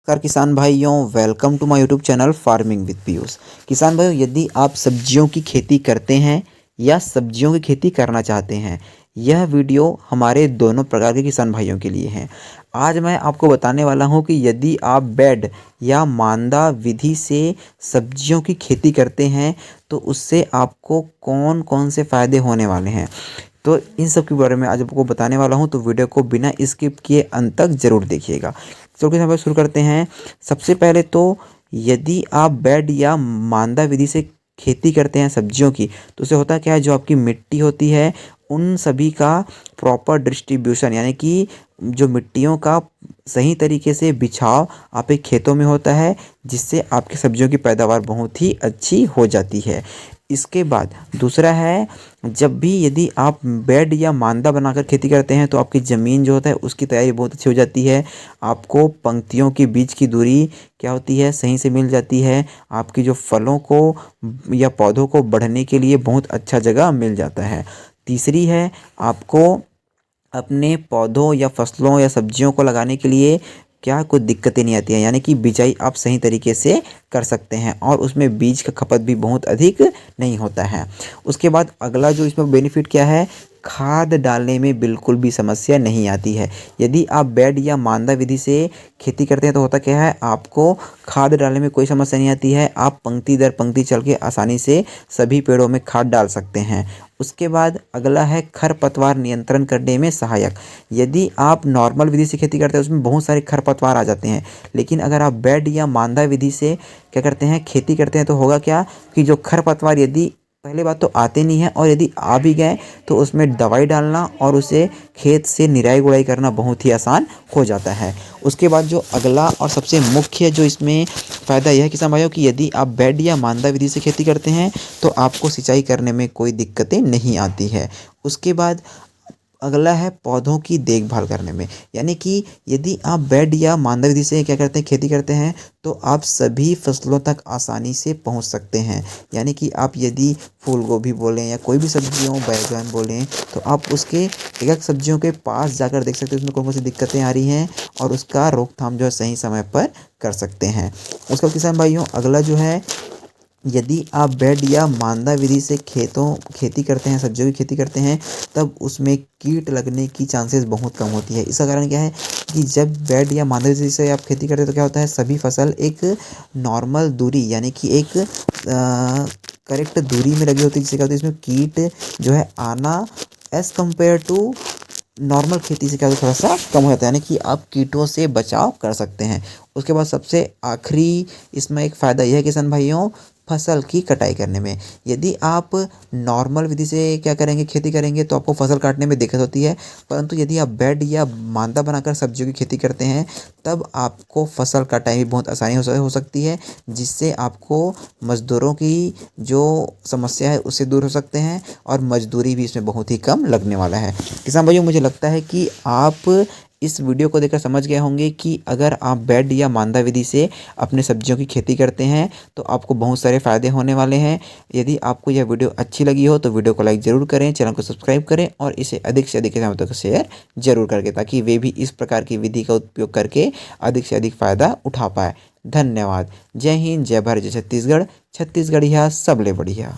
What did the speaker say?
नमस्कार किसान भाइयों, welcome to my YouTube channel farming with Piyush. किसान भाइयों, यदि आप सब्जियों की खेती करते हैं या सब्जियों की खेती करना चाहते हैं, यह वीडियो हमारे दोनों प्रकार के किसान भाइयों के लिए है। आज मैं आपको बताने वाला हूं कि यदि आप बेड या मांदा विधि से सब्जियों की खेती करते हैं तो उससे आपको कौन कौन से फ़ायदे होने वाले हैं। तो इन सब के बारे में आज आपको बताने वाला हूं, तो वीडियो को बिना स्किप किए अंत तक ज़रूर देखिएगा। तो किसान भाई शुरू करते हैं। सबसे पहले तो यदि आप बेड या मांदा विधि से खेती करते हैं सब्जियों की, तो उससे होता क्या है, जो आपकी मिट्टी होती है उन सभी का प्रॉपर डिस्ट्रीब्यूशन, यानी कि जो मिट्टियों का सही तरीके से बिछाव आपके खेतों में होता है, जिससे आपकी सब्जियों की पैदावार बहुत ही अच्छी हो जाती है। इसके बाद दूसरा है, जब भी यदि आप बेड या मांदा बनाकर खेती करते हैं तो आपकी ज़मीन जो होता है उसकी तैयारी बहुत अच्छी हो जाती है। आपको पंक्तियों के बीच की दूरी क्या होती है, सही से मिल जाती है। आपकी जो फलों को या पौधों को बढ़ने के लिए बहुत अच्छा जगह मिल जाता है। तीसरी है, आपको अपने पौधों या फसलों या सब्जियों को लगाने के लिए क्या कोई दिक्कतें नहीं आती हैं, यानी कि बिजाई आप सही तरीके से कर सकते हैं और उसमें बीज का खपत भी बहुत अधिक नहीं होता है। उसके बाद अगला जो इसमें बेनिफिट क्या है, खाद डालने में बिल्कुल भी समस्या नहीं आती है। यदि आप बेड या मांदा विधि से खेती करते हैं तो होता क्या है, आपको खाद डालने में कोई समस्या नहीं आती है। आप पंक्ति दर पंक्ति चल के आसानी से सभी पेड़ों में खाद डाल सकते हैं। उसके बाद अगला है खरपतवार नियंत्रण करने में सहायक। यदि आप नॉर्मल विधि से खेती करते हैं उसमें बहुत सारे खरपतवार आ जाते हैं, लेकिन अगर आप बेड या मांदा विधि से क्या करते हैं, खेती करते हैं, तो होगा क्या कि जो खरपतवार यदि पहले बात तो आते नहीं हैं, और यदि आ भी गए तो उसमें दवाई डालना और उसे खेत से निराई गुड़ाई करना बहुत ही आसान हो जाता है। उसके बाद जो अगला और सबसे मुख्य जो इसमें फ़ायदा यह है किसान भाइयों कि यदि आप बेड या मांदा विधि से खेती करते हैं तो आपको सिंचाई करने में कोई दिक्कतें नहीं आती है। उसके बाद अगला है पौधों की देखभाल करने में, यानी कि यदि आप बेड या मांदा विधि से क्या करते हैं, खेती करते हैं, तो आप सभी फसलों तक आसानी से पहुंच सकते हैं। यानी कि आप यदि फूल गोभी बोलें या कोई भी सब्जियों बैगन बोलें, तो आप उसके एक एक सब्जियों के पास जाकर देख सकते हैं उसमें कौन कौन सी दिक्कतें आ रही हैं और उसका रोकथाम जो है सही समय पर कर सकते हैं। उसके बाद किसान भाइयों अगला जो है, यदि आप बेड या मांदा विधि से खेती करते हैं, सब्जियों की खेती करते हैं, तब उसमें कीट लगने की चांसेस बहुत कम होती है। इसका कारण क्या है कि जब बेड या मांदा विधि से आप खेती करते हैं तो क्या होता है, सभी फसल एक नॉर्मल दूरी, यानी कि एक करेक्ट दूरी में लगी होती है, जिससे क्या होता है इसमें कीट जो है आना एज़ कम्पेयर टू नॉर्मल खेती से क्या होता है, थोड़ा सा कम हो जाता है, यानी कि आप कीटों से बचाव कर सकते हैं। उसके बाद सबसे आखिरी इसमें एक फ़ायदा यह है किसान भाइयों, फसल की कटाई करने में। यदि आप नॉर्मल विधि से क्या करेंगे, खेती करेंगे, तो आपको फसल काटने में दिक्कत होती है, परंतु यदि आप बेड या मांदा बनाकर सब्जियों की खेती करते हैं तब आपको फसल कटाई में बहुत आसानी हो सकती है, जिससे आपको मज़दूरों की जो समस्या है उससे दूर हो सकते हैं और मजदूरी भी इसमें बहुत ही कम लगने वाला है। किसान भाइयों, मुझे लगता है कि आप इस वीडियो को देखकर समझ गए होंगे कि अगर आप बेड या मांदा विधि से अपने सब्जियों की खेती करते हैं तो आपको बहुत सारे फ़ायदे होने वाले हैं। यदि आपको यह वीडियो अच्छी लगी हो तो वीडियो को लाइक ज़रूर करें, चैनल को सब्सक्राइब करें और इसे अधिक से अधिक किसानों तक शेयर ज़रूर करके, ताकि वे भी इस प्रकार की विधि का उपयोग करके अधिक से अधिक फ़ायदा उठा पाए। धन्यवाद। जय हिंद, जय भारत, जय छत्तीसगढ़। छत्तीसगढ़िया सबले बढ़िया।